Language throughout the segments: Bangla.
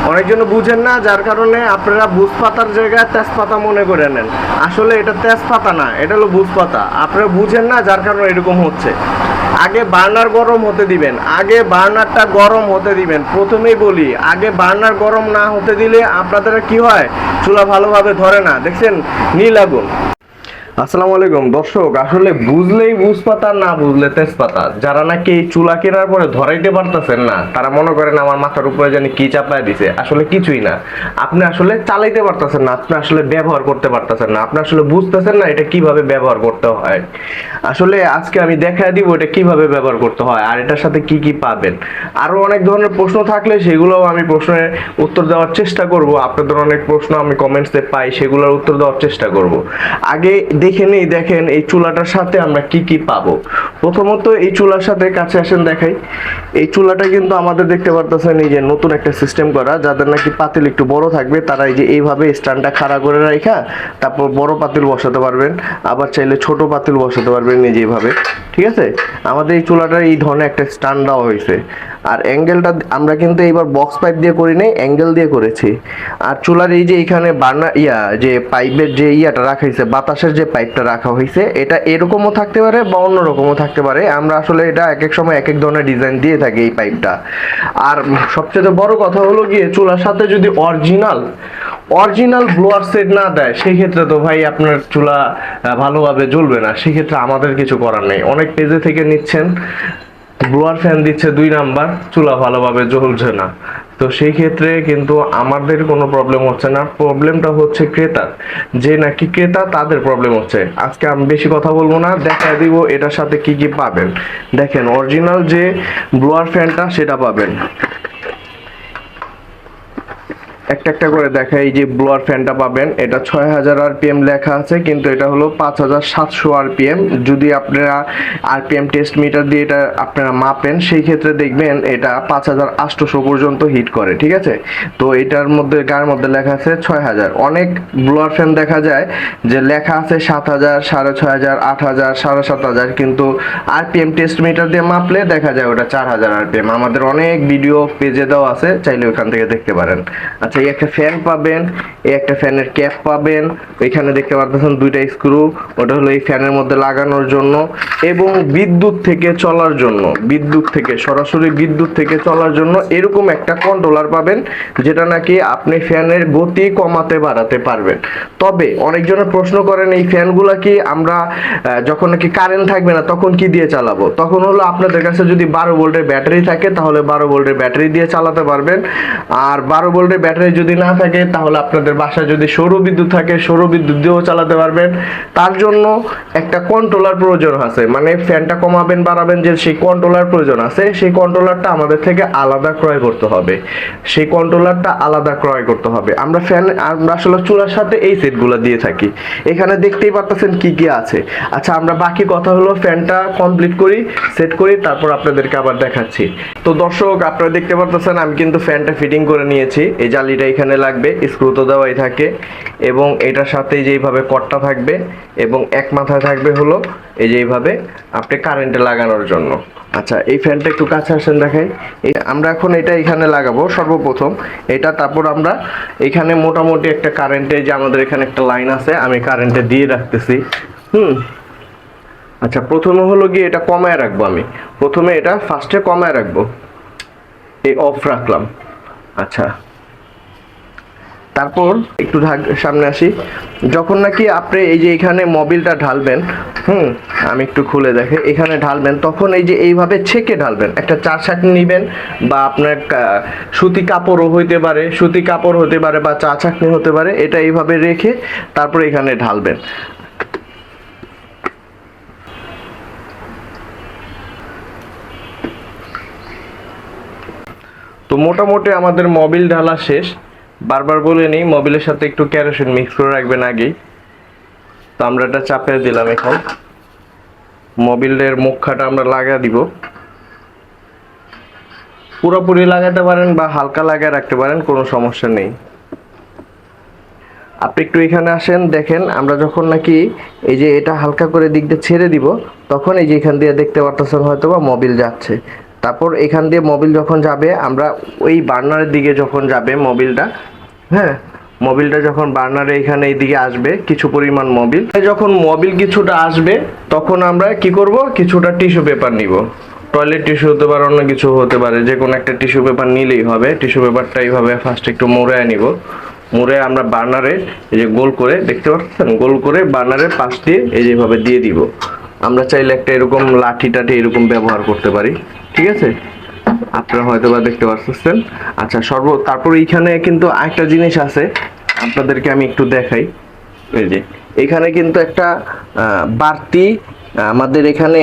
অনেকজন বুঝেন না, যার কারণে আপনারা বুঝ পাতার জায়গায় তেজপাতা মনে করে নেন। আসলে এটা তেজপাতা না, এটা হলো বুঝ পাতা। আপনারা বুঝেন না, যার কারণে এরকম হচ্ছে। আগে বার্নার গরম হতে দিবেন, আগে বার্নারটা গরম হতে দিবেন। প্রথমেই বলি, আগে বার্নার গরম না হতে দিলে আপনাদের কি হয়, চুলা ভালোভাবে ধরে না। দেখছেন নীল আগুন। আসসালামু আলাইকুম দর্শক, আসলে বুঝলেই বুঝপাতা, না বুঝলে তেজপাতা। যারা নাকি এই চুলা কেনার পরে ধরাইতে পারতেছেন না, তারা মনে করেন আমার মাথার উপরে জানি কি চাপায় দিছে। আসলে কিছুই না, আপনি আসলে চালাইতে পারতেছেন না, আপনি আসলে ব্যবহার করতে পারতেছেন না, আপনি আসলে বুঝতেছেন না এটা কিভাবে ব্যবহার করতে হয়। আসলে আজকে আমি দেখায় দিব এটা কিভাবে ব্যবহার করতে হয় আর এটার সাথে কি কি পাবেন। আরো অনেক ধরনের প্রশ্ন থাকলে সেগুলোও আমি প্রশ্নের উত্তর দেওয়ার চেষ্টা করব। আপনাদের অনেক প্রশ্ন আমি কমেন্টসে পাই, সেগুলোর উত্তর দেওয়ার চেষ্টা করব। আগে দেখে নেই, দেখেন এই চুলাটার সাথে আমরা কি কি পাবো। প্রথমত এই চুলার সাথে কাছে আসেন দেখাই। এই চুলাটা কিন্তু আমাদের দেখতে পারতেছেন এই যে নতুন একটা সিস্টেম করা। যাদের নাকি পাতিল একটু বড় থাকবে তারা এই যে এইভাবে স্ট্যান্ডটা খাড়া করে রাখা, তারপর বড় পাতিল বসাতে পারবেন, আবার চাইলে ছোট পাতিল বসাতে পারবেন এই যে এইভাবে। ঠিক আছে, আমাদের এই চুলাটার এই ধরনের একটা স্ট্যান্ড দেওয়া হয়েছে। আর অ্যাঙ্গেলটা আমরা কিন্তু এইবার বক্স পাইপ দিয়ে করি নাই, অ্যাঙ্গেল দিয়ে করেছি। আর চুলার এই যে এখানে বার্নার যে পাইপের যে ইয়াটা রাখা হয়েছে, বাতাসের যে পাইপটা রাখা হয়েছে, এটা এরকমও থাকতে পারে বা অন্য রকমও থাকতে পারে। আমরা আসলে এটা এক এক সময় এক এক ধরনের ডিজাইন দিয়ে থাকি এই পাইপটা। আর সবচেয়ে বড় কথা হলো গিয়ে, চুলার সাথে যদি অরিজিনাল ব্লোয়ার সেট না দেয়, সেই ক্ষেত্রে তো ভাই আপনার চুলা ভালোভাবে জ্বলবে না। সেক্ষেত্রে আমাদের কিছু করার নেই। অনেক পেজে থেকে নিচ্ছেন, ব্লোয়ার ফ্যান দিচ্ছে 2 নাম্বার, চুলা ভালোভাবে জ্বলছে না। তো সেই ক্ষেত্রে কিন্তু আমাদের কোনো প্রবলেম হচ্ছে না, প্রবলেমটা হচ্ছে ক্রেতার। যে নাকি ক্রেতা, তাদের প্রবলেম হচ্ছে। আজকে আমি বেশি কথা বলবো না, দেখা দিব এটার সাথে কি কি পাবেন। দেখেন অরিজিনাল যে ব্লোয়ার ফ্যানটা সেটা পাবেন। একটা একটা করে দেখা, এই যে ব্লোয়ার ফ্যানটা পাবেন, এটা 6000 আরপিএম লেখা আছে, কিন্তু এটা হলো 5700 আরপিএম। যদি আপনারা আরপিএম টেস্ট মিটার দিয়ে এটা আপনারা মাপেন, সেই ক্ষেত্রে দেখবেন এটা 5800 পর্যন্ত হিট করে। ঠিক আছে, তো এটার মধ্যে গায়ের মধ্যে লেখা আছে 6000। অনেক ব্লোয়ার ফ্যান দেখা যায় যে লেখা আছে 7000, 6500, 8000, 7500, কিন্তু আরপিএম টেস্ট মিটার দিয়ে মাপলে দেখা যায় ওটা 4000 আরপিএম। আমাদের অনেক ভিডিও পেজে দেওয়া আছে, চাইলে ওখান থেকে দেখতে পারেন। আচ্ছা, এই একটা ফ্যান পাবেন, এই একটা ফ্যানের ক্যাপ পাবেন। এখানে দেখতে পাচ্ছেন 2টা স্ক্রু, ওটা হলো এই ফ্যানের মধ্যে লাগানোর জন্য এবং বিদ্যুৎ থেকে চলার জন্য, সরাসরি বিদ্যুৎ থেকে চলার জন্য এরকম একটা কন্ট্রোলার পাবেন, যেটা নাকি আপনি ফ্যানের গতি কমাতে বাড়াতে পারবেন। তবে অনেকজনের প্রশ্ন করেন এই ফ্যানগুলা কি আমরা যখন নাকি কারেন্ট থাকবে না তখন কি দিয়ে চালাবো। তখন হলো আপনাদের কাছে যদি 12 ভোল্টের ব্যাটারি থাকে, তাহলে 12 ভোল্টের ব্যাটারি দিয়ে চালাতে পারবেন। আর 12 ভোল্টের ব্যাটারি যদি না থাকে, তাহলে আপনাদের বাসায় যদি সৌর বিদ্যুৎ থাকে, সৌর বিদ্যুৎ দিয়েও চালাতে পারবেন। তার জন্য একটা কন্ট্রোলার প্রয়োজন আছে, মানে ফ্যানটা কমাবেন বাড়াবেন যে সেই কন্ট্রোলার প্রয়োজন আছে, সেই কন্ট্রোলারটা আমাদের থেকে আলাদা ক্রয় করতে হবে। আমরা আসলে চুলার সাথে এই সেটগুলো দিয়ে থাকি। এখানে দেখতেই পাচ্ছেন কি কি আছে। আচ্ছা, আমরা বাকি কথা হলো ফ্যানটা কমপ্লিট করি, সেট করি, তারপর আপনাদেরকে আবার দেখাচ্ছি। তো দর্শক, আপনারা দেখতে পাচ্ছেন আমি কিন্তু ফ্যানটা ফিটিং করে নিয়েছি। এই জালিটা এখানে লাগবে, স্ক্রু তো দেওয়াই থাকে, এবং এটার সাথে যেইভাবে কটটা থাকবে এবং এক মাথায় থাকবে হলো এই যে এইভাবে আপনি কারেন্টে লাগানোর জন্য। আচ্ছা, এই ফ্যানটা একটু কাছে আসেন দেখাই। আমরা এখন এটা এখানে লাগাবো সর্বপ্রথম এটা, তারপর আমরা এখানে মোটামুটি একটা কারেন্টে, যে আমাদের এখানে একটা লাইন আছে, আমি কারেন্টে দিয়ে রাখতেছি। আচ্ছা, প্রথমে হলো গিয়ে এটা কমায় রাখবো। আমি প্রথমে এটা ফার্স্টে কমায় রাখবো, এই অফ রাখলাম। আচ্ছা, তারপর একটু সামনে আসি। যখন নাকি আপনি এই যে এখানে মোবিলটা ঢালবেন, আমি একটু খুলে দেখে, এখানে ঢালবেন, তখন এই যে এইভাবে ছেঁকে ঢালবেন। একটা 4 ছাঁকনি নেবেন, বা আপনার সুতি কাপড়ও হতে পারে বা 4 ছাঁকনি হতে পারে। এটা এইভাবে রেখে তারপর এখানে ঢালবেন। তো মোটামুটি আমাদের মোবিল ঢালা শেষ। বারবার বলে নিই, মোবিলের সাথে একটু কেরোসিন মিক্স করে রাখবেন আগেই। তো আমরা এটা চাপে দিলাম। এখন মোবিলের মুখখাটা আমরা লাগা দিব। পুরোপুরি লাগাতে পারেন বা হালকা লাগায় রাখতে পারেন, কোনো সমস্যা নেই। আপনি একটু এখানে আসেন, দেখেন আমরা যখন নাকি এই যে এটা হালকা করে দিক দিয়ে ছেড়ে দিব, তখন এই যে এখান দিয়ে দেখতে পারতেছেন হয়তো বা মোবিল যাচ্ছে। তারপর এখান দিয়ে মোবিল যখন যাবে, আমরা ওই বার্নারের দিকে যখন যাবে মোবিলটা, হ্যাঁ মোবিলটা যখন বার্নারে এখানে এইদিকে আসবে কিছু পরিমাণ মোবিল, যখন মোবিল কিছুটা আসবে তখন আমরা কি করব, কিছুটা টিস্যু পেপার নিব। টয়লেট টিস্যু হতে পারে, অন্য কিছু হতে পারে, যে কোনো একটা টিস্যু পেপার নিলেই হবে। টিস্যু পেপারটা এইভাবে ফার্স্ট একটু মুড়ে নিব। মুড়ে আমরা বার্নারে এই যে গোল করে, দেখতে পাচ্ছেন, গোল করে বার্নারের পাশ দিয়ে এই যেভাবে দিয়ে দিব। আমরা চাইলে একটা এরকম লাঠি টাঠি এরকম ব্যবহার করতে পারি, ঠিক আছে, আপনারা হয়তো বা দেখতে পাচ্ছেন। আচ্ছা, তারপর এইখানে কিন্তু আরেকটা জিনিস আছে, আপনাদেরকে আমি একটু দেখাই। এই যে এখানে কিন্তু একটা বাড়তি আমাদের এখানে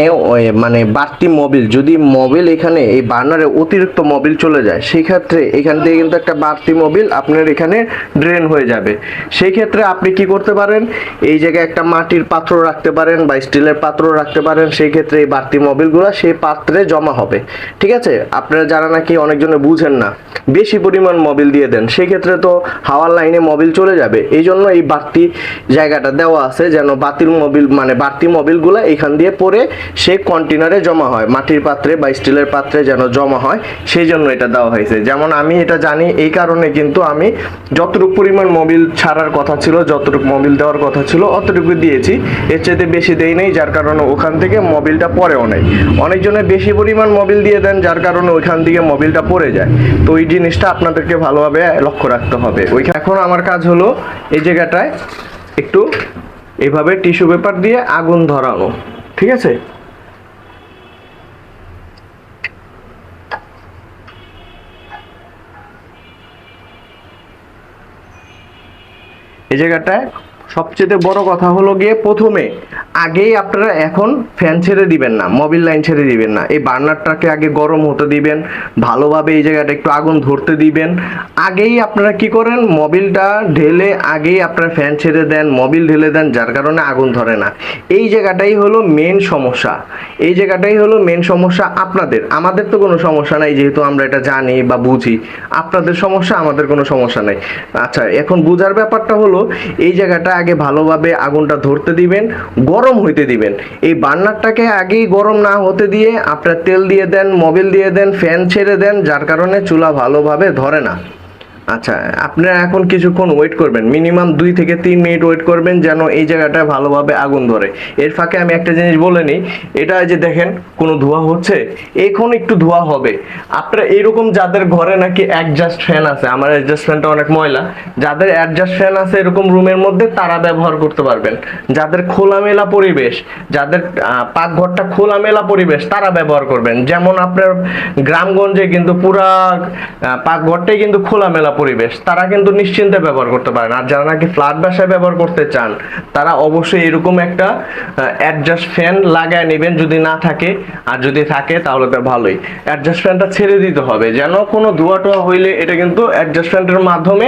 মানে বাড়তি মোবিল, যদি মোবিল এখানে এই বার্নারে অতিরিক্ত মোবিল চলে যায়, সেই ক্ষেত্রে এখান থেকে কিন্তু একটা বাড়তি মোবিল আপনার এখানে ড্রেন হয়ে যাবে। সেই ক্ষেত্রে আপনি কি করতে পারেন, এই জায়গায় একটা মাটির পাত্র রাখতে পারেন বা স্টিলের পাত্র রাখতে পারেন। সেই ক্ষেত্রে এই বাড়তি মোবিলগুলো সেই পাত্রে জমা হবে, ঠিক আছে। আপনারা যারা নাকি অনেকজনে বুঝেন না, বেশি পরিমাণ মোবিল দিয়ে দেন, সেই ক্ষেত্রে তো হাওয়ার লাইনে মোবিল চলে যাবে। এই জন্য এই বাড়তি জায়গাটা দেওয়া আছে, যেন বাতিল মোবিল মানে বাড়তি মোবিলগুলো এখান দিয়ে পরে সেই কন্টেনারে জমা হয়, মাটির পাত্রে বা স্টিলের পাত্রে যেন জমা হয়, সেই জন্য এটা দেওয়া হয়েছে। যেমন আমি এটা জানি, এই কারণে কিন্তু আমি যতটুকু পরিমাণ মোবিল ছাড়ার কথা ছিল, যতটুকু মোবিল দেওয়ার কথা ছিল অতটুকু দিয়েছি, এর চাইতে বেশি দেই নাই, যার কারণে ওখান থেকে মোবিলটা পড়েও নাই। অনেকজনে বেশি পরিমাণ মোবিল দিয়ে দেন, যার কারণে ওইখান থেকে মোবিলটা পড়ে যায়। তো ওই জিনিসটা আপনাদেরকে ভালোভাবে লক্ষ্য রাখতে হবে। এখন আমার কাজ হলো এই জায়গাটায় একটু এইভাবে টিস্যু পেপার দিয়ে আগুন ধরানো, ঠিক আছে। এই জায়গাটায় সবচেয়ে বড় কথা হলো গিয়ে, প্রথমে আগেই আপনারা এখন ফ্যান ছেড়ে দিবেন না, মোবিল লাইন ছেড়ে দিবেন না, এই বার্নারটাকে আগে গরম হতে দিবেন, ভালোভাবে এই জায়গাটা একটু আগুন ধরতে দিবেন। আগেই আপনারা কি করেন, মোবিলটা ঢেলে আগেই আপনারা ফ্যান ছেড়ে দেন, মোবিল ঢেলে দেন, যার কারণে আগুন ধরে না। এই জায়গাটাই হলো মেন সমস্যা, এই জায়গাটাই হলো মেন সমস্যা আপনাদের। আমাদের তো কোনো সমস্যা নাই, যেহেতু আমরা এটা জানি বা বুঝি। আপনাদের সমস্যা, আমাদের কোনো সমস্যা নাই। আচ্ছা, এখন বুঝার ব্যাপারটা হলো, এই জায়গাটা আগে ভালোভাবে আগুনটা ধরতে দিবেন, গরম হইতে দিবেন। এই বার্নারটাকে আগেই গরম না হতে দিয়ে আপনারা তেল দিয়ে দেন, মোবিল দিয়ে দেন, ফ্যান ছেড়ে দেন, যার কারণে চুলা ভালোভাবে ধরে না। আচ্ছা, আপনারা এখন কিছুক্ষণ ওয়েট করবেন, মিনিমাম 2 থেকে 3 মিনিট ওয়েট করবেন, যেন এই জায়গাটায় ভালোভাবে আগুন ধরে। এর ফাঁকে আমি একটা জিনিস বলে নিই, এটা যে দেখেন কোনো ধোঁয়া হচ্ছে, এখন একটু ধোঁয়া হবে। আপনারা এইরকম যাদের ঘরে নাকি অ্যাডজাস্ট ফ্যান আছে, আমার অ্যাডজাস্ট ফ্যানটা অনেক ময়লা, যাদের অ্যাডজাস্ট ফ্যান আছে এরকম রুমের মধ্যে, তারা ব্যবহার করতে পারবেন। যাদের খোলামেলা পরিবেশ, যাদের পাকঘরটা খোলামেলা পরিবেশ, তারা ব্যবহার করবেন। যেমন আপনার গ্রামগঞ্জে কিন্তু পুরা পাকঘরটাই কিন্তু খোলামেলা পরিবেশ, তারা কিন্তু নিশ্চিন্তে ব্যবহার করতে পারেন। আর যারা নাকি ফ্ল্যাট বাসায় ব্যবহার করতে চান, তারা অবশ্যই এরকম একটা অ্যাডজাস্ট ফ্যান লাগায় নেবেন, যদি না থাকে। আর যদি থাকে তাহলে তো ভালোই। অ্যাডজাস্ট ফ্যানটা ছেড়ে দিতে হবে, যেন কোনো ধোঁয়া টোয়া হইলে এটা কিন্তু অ্যাডজাস্ট ফ্যানের মাধ্যমে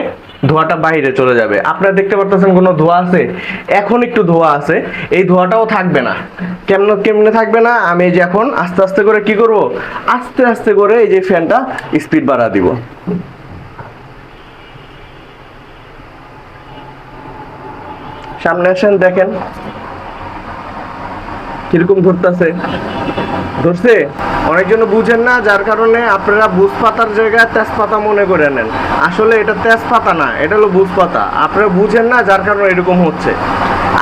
ধোঁয়াটা বাইরে চলে যাবে। আপনারা দেখতে পারতেছেন কোনো ধোঁয়া আছে, এখন একটু ধোঁয়া আছে, এই ধোঁয়াটাও থাকবে না। কেমনে থাকবে না, আমি যে এখন আস্তে আস্তে করে কি করব, আস্তে আস্তে করে এই যে ফ্যানটা স্পিড বাড়া দিব। সামনে আসেন, দেখেন কিরকম ধরতেছে, ধরছে। অনেকজন বুঝেন না, যার কারণে আপনারা বুঝপাতার জায়গায় তেজপাতা মনে করে নেন। আসলে এটা তেজপাতা না, এটা হলো বুঝপাতা। আপনারা বুঝেন না, যার কারণে এরকম হচ্ছে।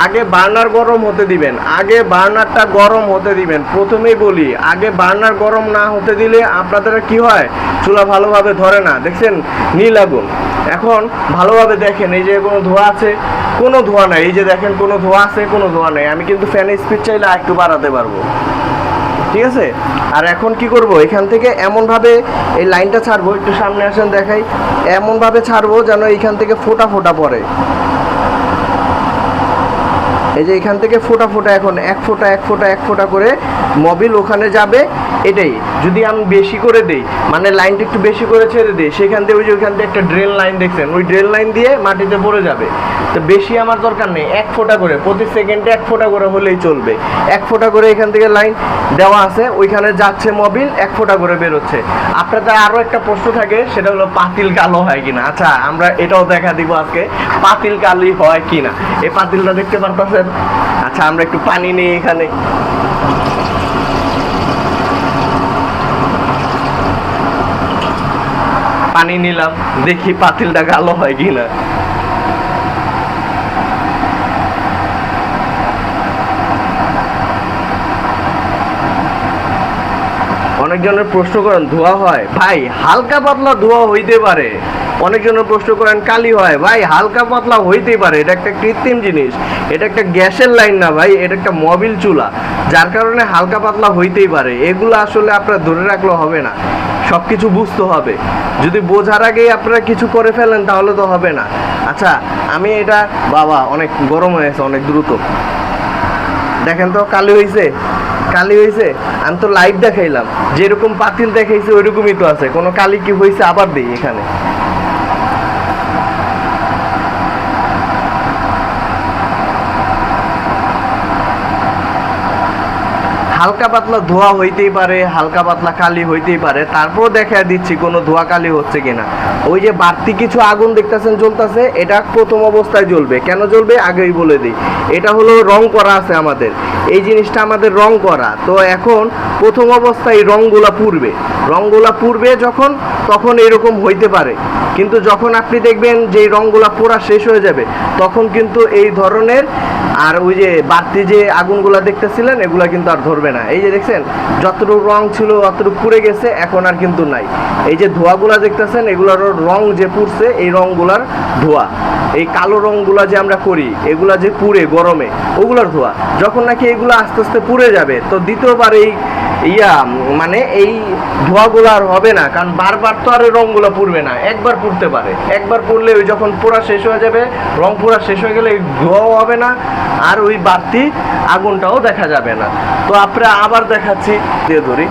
আগে বার্নার গরম হতে দিবেন, আগে বার্নারটা গরম হতে দিবেন। প্রথমেই বলি, আগে বার্নার গরম না হতে দিলে আপনাদের কি হয়, চুলা ভালোভাবে ধরে না। দেখছেন নীল আগুন। এখন ভালোভাবে দেখেন, এই যে কোনো ধোঁয়া আছে, কোনো ধোঁয়া নাই। এই যে দেখেন কোনো ধোঁয়া আছে, কোনো ধোঁয়া নেই। আমি কিন্তু ফ্যানের স্পিড চাইলে একটু বাড়াতে পারবো, ঠিক আছে। আর এখন কি করব, এখান থেকে এমন ভাবে এই লাইনটা ছাড়বো, একটু সামনে আসেন দেখাই, এমন ভাবে ছাড়বো যেন এখান থেকে ফোঁটা ফোঁটা পড়ে। এই যে এখান থেকে ফোঁটা ফোঁটা, এখন এক ফোঁটা এক ফোঁটা এক ফোঁটা করে মোবিল ওখানে যাবে। এটাই যদি আমি বেশি করে দেই, মানে লাইনটা একটু বেশি করে ছেড়ে দিই, সেখান থেকে ওই যে ওইখান থেকে একটা ড্রেন লাইন দেখছেন, ওই ড্রেন লাইন দিয়ে মাটিতে পড়ে যাবে। তো বেশি আমার দরকার নেই, এক ফোঁটা করে প্রতি সেকেন্ডে এক ফোঁটা করে হলেই চলবে। এক ফোঁটা করে এখান থেকে লাইন দেওয়া আছে, ওইখানে যাচ্ছে মোবিল, এক ফোঁটা করে বেরোচ্ছে। আপনাদের আরও একটা প্রশ্ন থাকে, সেটা হলো পাতিল কালো হয় কিনা। আচ্ছা, আমরা এটাও দেখা দিব আজকে, পাতিল কালি হয় কিনা। এই পাতিলটা দেখতে পারতেছেন। আচ্ছা, আমরা একটু পানি নিই এখানে। পানি নিলাম, দেখি পাতিলটা কালো হয় কিনা। অনেকজনের প্রশ্ন করেন ধোয়া হয়, ভাই হালকা পাতলা ধোয়া হইতে পারে। অনেকজনের প্রশ্ন করেন কালি হয়, ভাই হালকা পাতলা হইতেই পারে, এটা একটা কৃত্রিম জিনিস, এটা একটা গ্যাসের লাইন না ভাই, এটা একটা মোবিল চুলা, যার কারণে হালকা পাতলা হইতেই পারে। এগুলো আসলে আপনারা ধরে রাখলে হবে না, সব কিছু বুঝতে হবে। যদি বোঝার আগেই আপনারা কিছু করে ফেলেন তাহলে তো হবে না। আচ্ছা আমি এটা, বাবা অনেক গরম হয়েছে অনেক দ্রুত, দেখেন তো কালি হয়েছে, কালি হয়েছে। আমি তো লাইভ দেখাইলাম, যেরকম পাতিল দেখাইছে ওইরকমই তো আছে, কোনো কালি কি হয়েছে আবার দিই এখানে। হালকা পাতলা ধোয়া হইতেই পারে, হালকা পাতলা কালি হইতেই পারে, তারপরও দেখা দিচ্ছি কোনো ধোয়া কালি হচ্ছে কিনা। ওই যে বাড়তি কিছু আগুন দেখতেছেন জ্বলতেছে, এটা প্রথম অবস্থায় জ্বলবে। কেন জ্বলবে আগেই বলে দিই, এটা হলো রং করা আছে আমাদের, এই জিনিসটা আমাদের রং করা। তো এখন প্রথম অবস্থায় রংগুলা পুড়বে, রংগুলা পুড়বে যখন, তখন এরকম হইতে পারে। কিন্তু যখন আপনি দেখবেন যে রংগুলা পোড়া শেষ হয়ে যাবে, তখন কিন্তু এই ধরনের, আর ওই যে বাড়তি যে আগুনগুলা দেখতেছিলেন এগুলা কিন্তু আর ধরবে না। এই যে দেখছেন যতটুকু রং ছিল অতটুকু পুড়ে গেছে, এখন আর কিন্তু নাই। এই যে ধোঁয়াগুলা দেখতেছেন এগুলার রং যে পুড়ছে, এই রংগুলার ধোঁয়া। এই কালো রংগুলা যে আমরা করি এগুলা যে পুড়ে গরমে, ওগুলার ধোঁয়া। যখন নাকি এগুলো আস্তে আস্তে পুড়ে যাবে, তো দ্বিতীয়বার এই মানে এই ধোঁয়াগুলো আর হবে না, কারণ বারবার তো আর রংগুলো পুড়বে না, একবার পুড়তে পারে। একবার পুড়লে ওই যখন পোড়া শেষ হয়ে যাবে, রং পোড়া শেষ হয়ে গেলে ধোঁয়াও হবে না, আর ওই বাড়তি আগুনটাও দেখা যাবে না। তো আপনারা আবার দেখাচ্ছি, দিয়ে ধরি,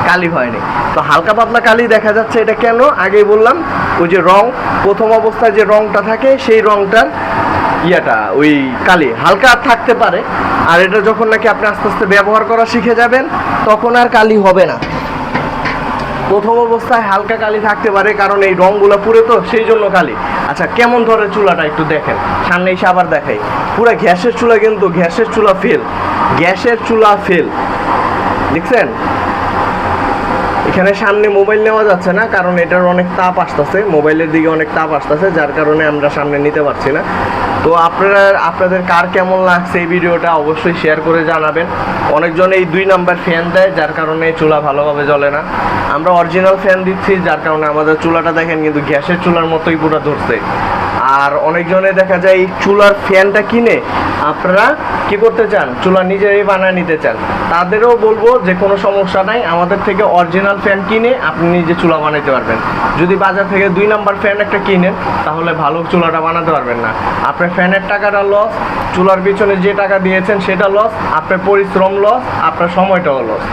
কালি হয়নি। তো হালকা পাতলা কালি দেখা যাচ্ছে, এটা কেন আগেই বললাম, ওই যে রং প্রথম অবস্থায় যে রংটা থাকে সেই রংটার ওই কালি হালকা থাকতে পারে। আর এটা যখন নাকি আপনি আস্তে আস্তে ব্যবহার করা শিখে যাবেন, তখন আর কালি হবে না। প্রথম অবস্থায় হালকা কালি থাকতে পারে, কারণ এই রংগুলো পুরে তো, সেই জন্য কালি। আচ্ছা কেমন ধরে চুলাটা একটু দেখেন, সামনে এসে আবার দেখাই। পুরো গ্যাসের চুলা, কিন্তু গ্যাসের চুলা ফেল, গ্যাসের চুলা ফেল, দেখছেন। এখানে সামনে মোবাইল নেওয়া যাচ্ছে না, কারণ এটার অনেক তাপ আসতেছে, মোবাইলের দিকে অনেক তাপ আসতেছে, যার কারণে আমরা সামনে নিতে পারছি না। তো আপনাদের কার কেমন লাগছে এই ভিডিওটা অবশ্যই শেয়ার করে জানাবেন। অনেকজন এই 2 নাম্বার ফ্যান দেয়, যার কারণে চুলা ভালোভাবে জ্বলে না। আমরা অরিজিনাল ফ্যান দিচ্ছি, যার কারণে আমাদের চুলাটা দেখেন কিন্তু গ্যাসের চুলার মতোই পুরো ধরছে। আর অনেকজনে দেখা যায় এই চুলার ফ্যানটা কিনে আপনারা কি করতে চান, চুলা নিজেরাই বানায় নিতে চান, তাদেরও বলবো যে কোনো সমস্যা নাই, আমাদের থেকে অরিজিনাল ফ্যান কিনে আপনি নিজে চুলা বানাইতে পারবেন। যদি বাজার থেকে 2 নাম্বার ফ্যান একটা কিনেন, তাহলে ভালো চুলাটা বানাতে পারবেন না। আপনার ফ্যানের টাকাটা লস, চুলার পিছনে যে টাকা দিয়েছেন সেটা লস, আপনার পরিশ্রম লস, আপনার সময়টাও লস।